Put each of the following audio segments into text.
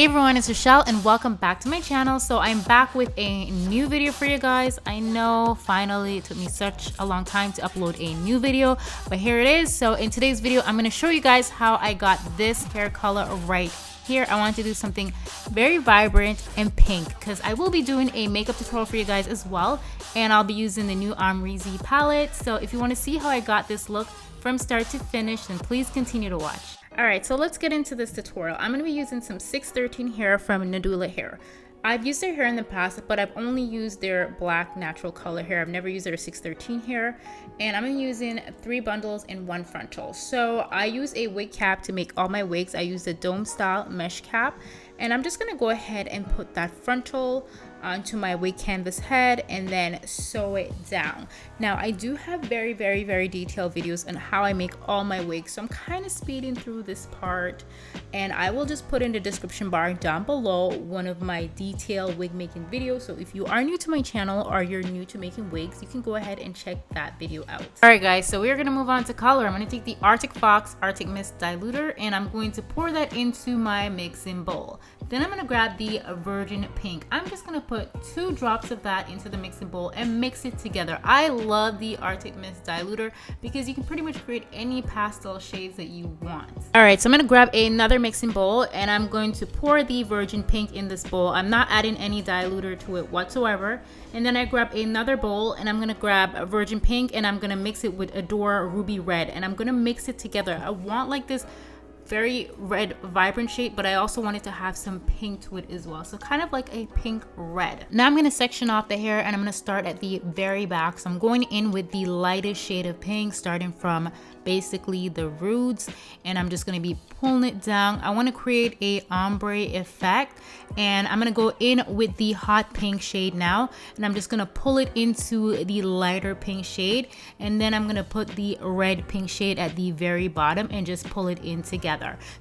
Hey everyone, it's Rochelle and welcome back to my channel. So I'm back with a new video for you guys. I know finally it took me such a long time to upload a new video, but here it is. So in today's video, I'm going to show you guys how I got this hair color right here. I wanted to do something very vibrant and pink because I will be doing a makeup tutorial for you guys as well, and I'll be using the new Amrezy palette. So if you want to see how I got this look from start to finish, then please continue to watch. Alright, so let's get into this tutorial. I'm going to be using some 613 hair from Nadula Hair. I've used their hair in the past, but I've only used their black natural color hair. I've never used their 613 hair, and I'm using 3 bundles in 1 frontal. So I use a wig cap to make all my wigs. I use the dome style mesh cap, and I'm just going to go ahead and put that frontal onto my wig canvas head and then sew it down. Now I do have very detailed videos on how I make all my wigs, so I'm kind of speeding through this part, and I will just put in the description bar down below one of my detailed wig making videos. So if you are new to my channel or you're new to making wigs, you can go ahead and check that video out. Alright guys, so we're gonna move on to color. I'm gonna take the Arctic Fox Arctic Mist Diluter and I'm going to pour that into my mixing bowl. Then I'm gonna grab the Virgin Pink. I'm just gonna put 2 drops of that into the mixing bowl and mix it together. I love the Arctic Mist Diluter because you can pretty much create any pastel shades that you want. Alright, so I'm gonna grab another mixing bowl and I'm going to pour the Virgin Pink in this bowl. I'm not adding any diluter to it whatsoever. And then I grab another bowl and I'm gonna grab Virgin Pink and I'm gonna mix it with Adore Ruby Red, and I'm gonna mix it together. I want like this very red vibrant shade, but I also wanted to have some pink to it as well, so kind of like a pink red. Now I'm going to section off the hair and I'm going to start at the very back. So I'm going in with the lightest shade of pink, starting from basically the roots, and I'm just going to be pulling it down. I want to create a ombre effect, and I'm going to go in with the hot pink shade now, and I'm just going to pull it into the lighter pink shade, and then I'm going to put the red pink shade at the very bottom and just pull it in together.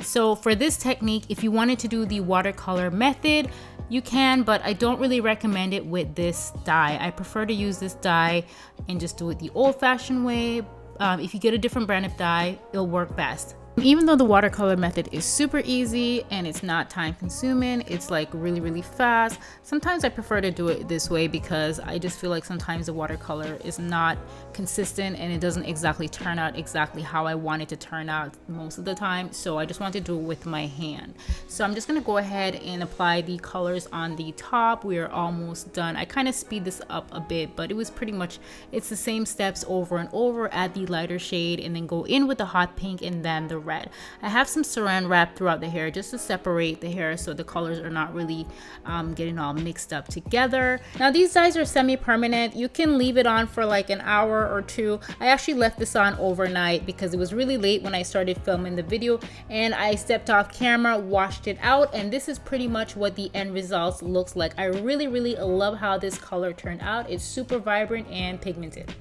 So for this technique, if you wanted to do the watercolor method, you can, but I don't really recommend it with this dye. I prefer to use this dye and just do it the old-fashioned way. If you get a different brand of dye, it'll work best. Even though the watercolor method is super easy and it's not time consuming, it's like really fast. Sometimes I prefer to do it this way because I just feel like sometimes the watercolor is not consistent and it doesn't exactly turn out exactly how I want it to turn out most of the time. So I just want to do it with my hand. So I'm just going to go ahead and apply the colors on the top. We are almost done. I kind of speed this up a bit, but it was pretty much, it's the same steps over and over. Add the lighter shade and then go in with the hot pink and then the red. I have some saran wrap throughout the hair just to separate the hair so the colors are not really getting all mixed up together. Now these dyes are semi-permanent. You can leave it on for like an hour or 2. I actually left this on overnight because it was really late when I started filming the video, and I stepped off camera, washed it out, and this is pretty much what the end result looks like. I really love how this color turned out. It's super vibrant and pigmented.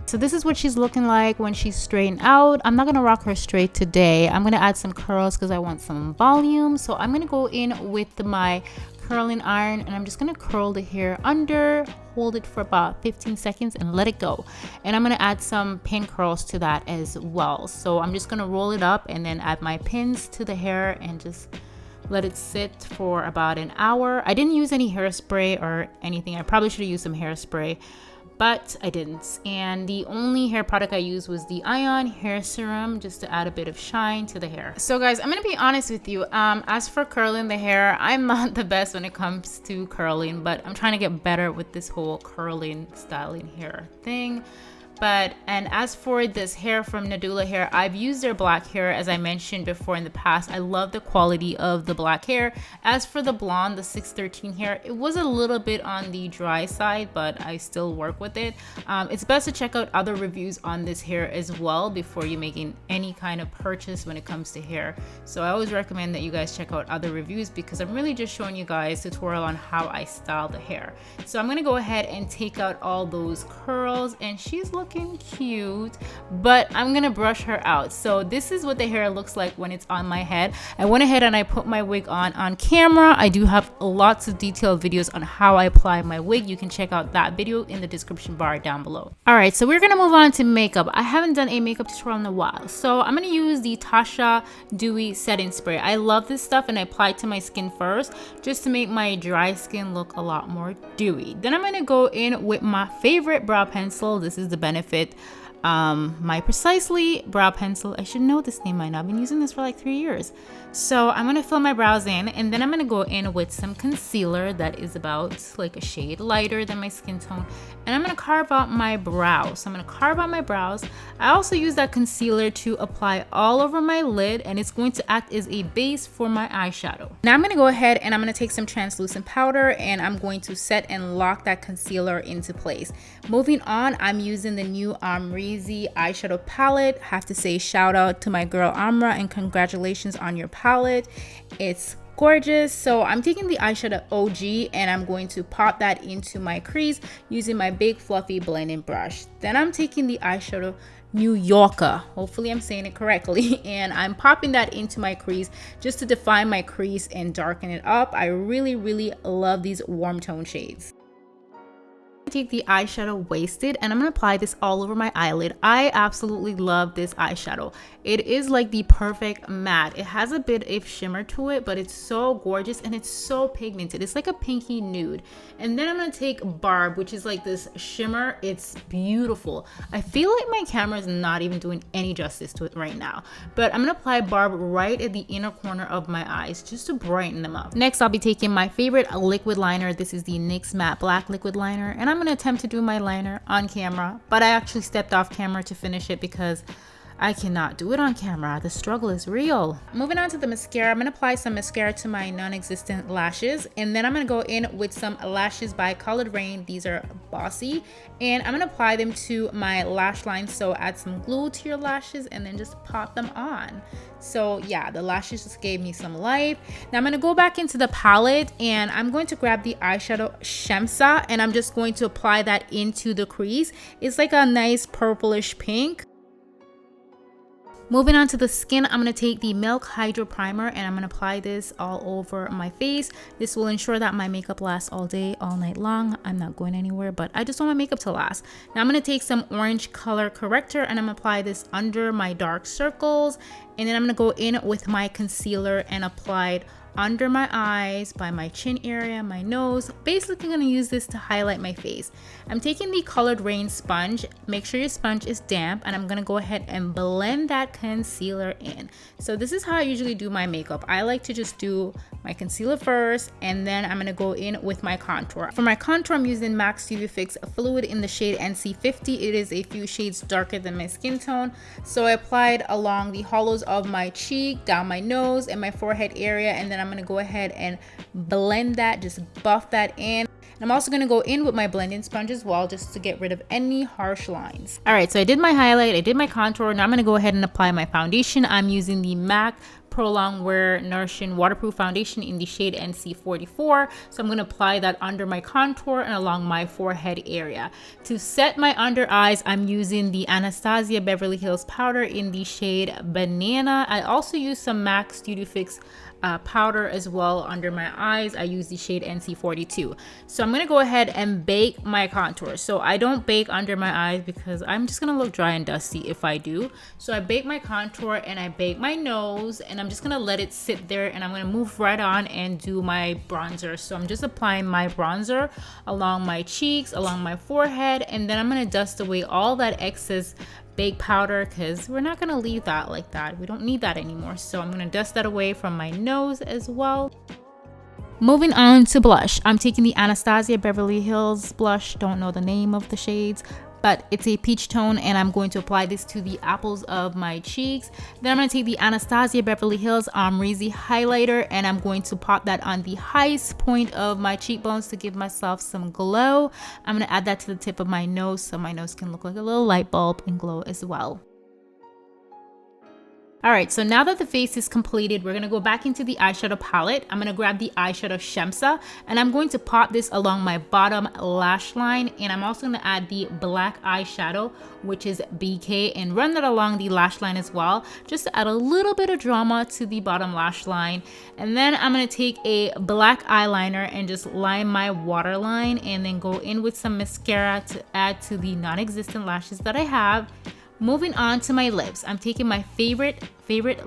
So this is what she's looking like when she's straightened out. I'm not going to rock her straight today. I'm going to add some curls because I want some volume. So I'm going to go in with my curling iron and I'm just going to curl the hair under, hold it for about 15 seconds and let it go. And I'm going to add some pin curls to that as well. So I'm just going to roll it up and then add my pins to the hair and just let it sit for about an hour. I didn't use any hairspray or anything. I probably should have used some hairspray, but I didn't. And the only hair product I used was the Ion hair serum just to add a bit of shine to the hair. So guys, I'm gonna be honest with you. As for curling the hair, I'm not the best when it comes to curling, but I'm trying to get better with this whole curling, styling hair thing. And as for this hair from Nadula Hair, I've used their black hair as I mentioned before in the past. I love the quality of the black hair. As for the blonde, the 613 hair, it was a little bit on the dry side, but I still work with it. It's best to check out other reviews on this hair as well before you're making any kind of purchase when it comes to hair. So I always recommend that you guys check out other reviews because I'm really just showing you guys a tutorial on how I style the hair. So I'm gonna go ahead and take out all those curls, and she's looking looking cute, but I'm gonna brush her out. So this is what the hair looks like when it's on my head. I went ahead and I put my wig on camera. I do have lots of detailed videos on how I apply my wig. You can check out that video in the description bar down below. All right, so we're gonna move on to makeup. I haven't done a makeup tutorial in a while, so I'm gonna use the Tasha Dewy Setting Spray. I love this stuff and I apply it to my skin first just to make my dry skin look a lot more dewy. Then I'm gonna go in with my favorite brow pencil. This is the Benefit my Precisely brow pencil. I should know this name by now. I've been using this for like 3 years. So I'm gonna fill my brows in, and then I'm gonna go in with some concealer that is about like a shade lighter than my skin tone, and I'm gonna carve out my brows. So I'm gonna carve out my brows. I also use that concealer to apply all over my lid, and it's going to act as a base for my eyeshadow. Now I'm gonna go ahead and I'm gonna take some translucent powder, and I'm going to set and lock that concealer into place. Moving on, I'm using the new Amrezy eyeshadow palette. Have to say shout out to my girl Amra and congratulations on your palette. It's gorgeous. So I'm taking the eyeshadow OG and I'm going to pop that into my crease using my big fluffy blending brush. Then I'm taking the eyeshadow New Yorker, hopefully I'm saying it correctly, and I'm popping that into my crease just to define my crease and darken it up. I really love these warm tone shades. Take the eyeshadow Wasted and I'm gonna apply this all over my eyelid. I absolutely love this eyeshadow. It is like the perfect matte. It has a bit of shimmer to it, but it's so gorgeous and it's so pigmented. It's like a pinky nude. And then I'm gonna take Barb, which is like this shimmer. It's beautiful. I feel like my camera is not even doing any justice to it right now, but I'm gonna apply Barb right at the inner corner of my eyes just to brighten them up. Next, I'll be taking my favorite liquid liner. This is the NYX Matte Black liquid liner, and I'm gonna attempt to do my liner on camera, but I actually stepped off camera to finish it because I cannot do it on camera. The struggle is real. Moving on to the mascara, I'm gonna apply some mascara to my non-existent lashes, and then I'm gonna go in with some lashes by Colored Rain. These are bossy, and I'm gonna apply them to my lash line. So add some glue to your lashes and then just pop them on. So yeah, the lashes just gave me some life. Now I'm gonna go back into the palette and I'm going to grab the eyeshadow Shemsa and I'm just going to apply that into the crease. It's like a nice purplish pink. Moving on to the skin, I'm going to take the Milk Hydro Primer and I'm going to apply this all over my face. This will ensure that my makeup lasts all day, all night long. I'm not going anywhere, but I just want my makeup to last. Now I'm going to take some orange color corrector and I'm going to apply this under my dark circles. And then I'm going to go in with my concealer and apply it under my eyes, by my chin area, my nose. Basically gonna use this to highlight my face. I'm taking the Colored Rain sponge. Make sure your sponge is damp, and I'm gonna go ahead and blend that concealer in. So this is how I usually do my makeup. I like to just do my concealer first, and then I'm gonna go in with my contour. For my contour, I'm using MAC Studio Fix Fluid in the shade NC50. It is a few shades darker than my skin tone. So I applied along the hollows of my cheek, down my nose, and my forehead area, and then I'm gonna go ahead and blend that, just buff that in. And I'm also gonna go in with my blending sponge as well, just to get rid of any harsh lines. All right, so I did my highlight, I did my contour. Now I'm gonna go ahead and apply my foundation. I'm using the MAC Pro Longwear Nourishing Waterproof Foundation in the shade NC44. So I'm gonna apply that under my contour and along my forehead area. To set my under eyes, I'm using the Anastasia Beverly Hills powder in the shade Banana. I also use some MAC Studio Fix powder as well under my eyes. I use the shade NC42. So I'm gonna go ahead and bake my contour. So I don't bake under my eyes because I'm just gonna look dry and dusty if I do. So I bake my contour and I bake my nose, and I'm just gonna let it sit there, and I'm gonna move right on and do my bronzer. So I'm just applying my bronzer along my cheeks, along my forehead, and then I'm gonna dust away all that excess baked powder because we're not gonna leave that like that. We don't need that anymore. So I'm gonna dust that away from my nose as well. Moving on to blush, I'm taking the Anastasia Beverly Hills blush. Don't know the name of the shades, but it's a peach tone, and I'm going to apply this to the apples of my cheeks. Then I'm going to take the Anastasia Beverly Hills Amrezy highlighter, and I'm going to pop that on the highest point of my cheekbones to give myself some glow. I'm going to add that to the tip of my nose so my nose can look like a little light bulb and glow as well. All right, so now that the face is completed, we're gonna go back into the eyeshadow palette. I'm gonna grab the eyeshadow Shemsa, and I'm going to pot this along my bottom lash line, and I'm also gonna add the black eyeshadow, which is BK, and run that along the lash line as well, just to add a little bit of drama to the bottom lash line. And then I'm gonna take a black eyeliner and just line my waterline, and then go in with some mascara to add to the non-existent lashes that I have. Moving on to my lips, I'm taking my favorite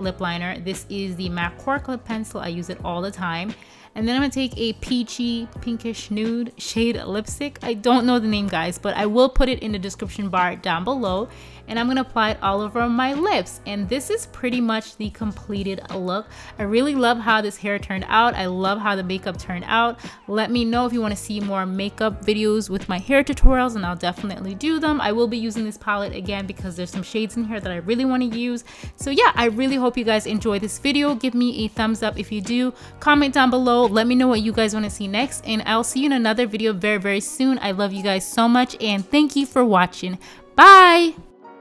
lip liner. This is the MAC Cork lip pencil. I use it all the time. And then I'm gonna take a peachy pinkish nude shade lipstick. I don't know the name, guys, but I will put it in the description bar down below. And I'm gonna apply it all over my lips. And this is pretty much the completed look. I really love how this hair turned out. I love how the makeup turned out. Let me know if you wanna see more makeup videos with my hair tutorials, and I'll definitely do them. I will be using this palette again because there's some shades in here that I really wanna use. So yeah, I really hope you guys enjoyed this video. Give me a thumbs up if you do. Comment down below. Let me know what you guys want to see next, and I'll see you in another video very soon. I love you guys so much, and thank you for watching. Bye.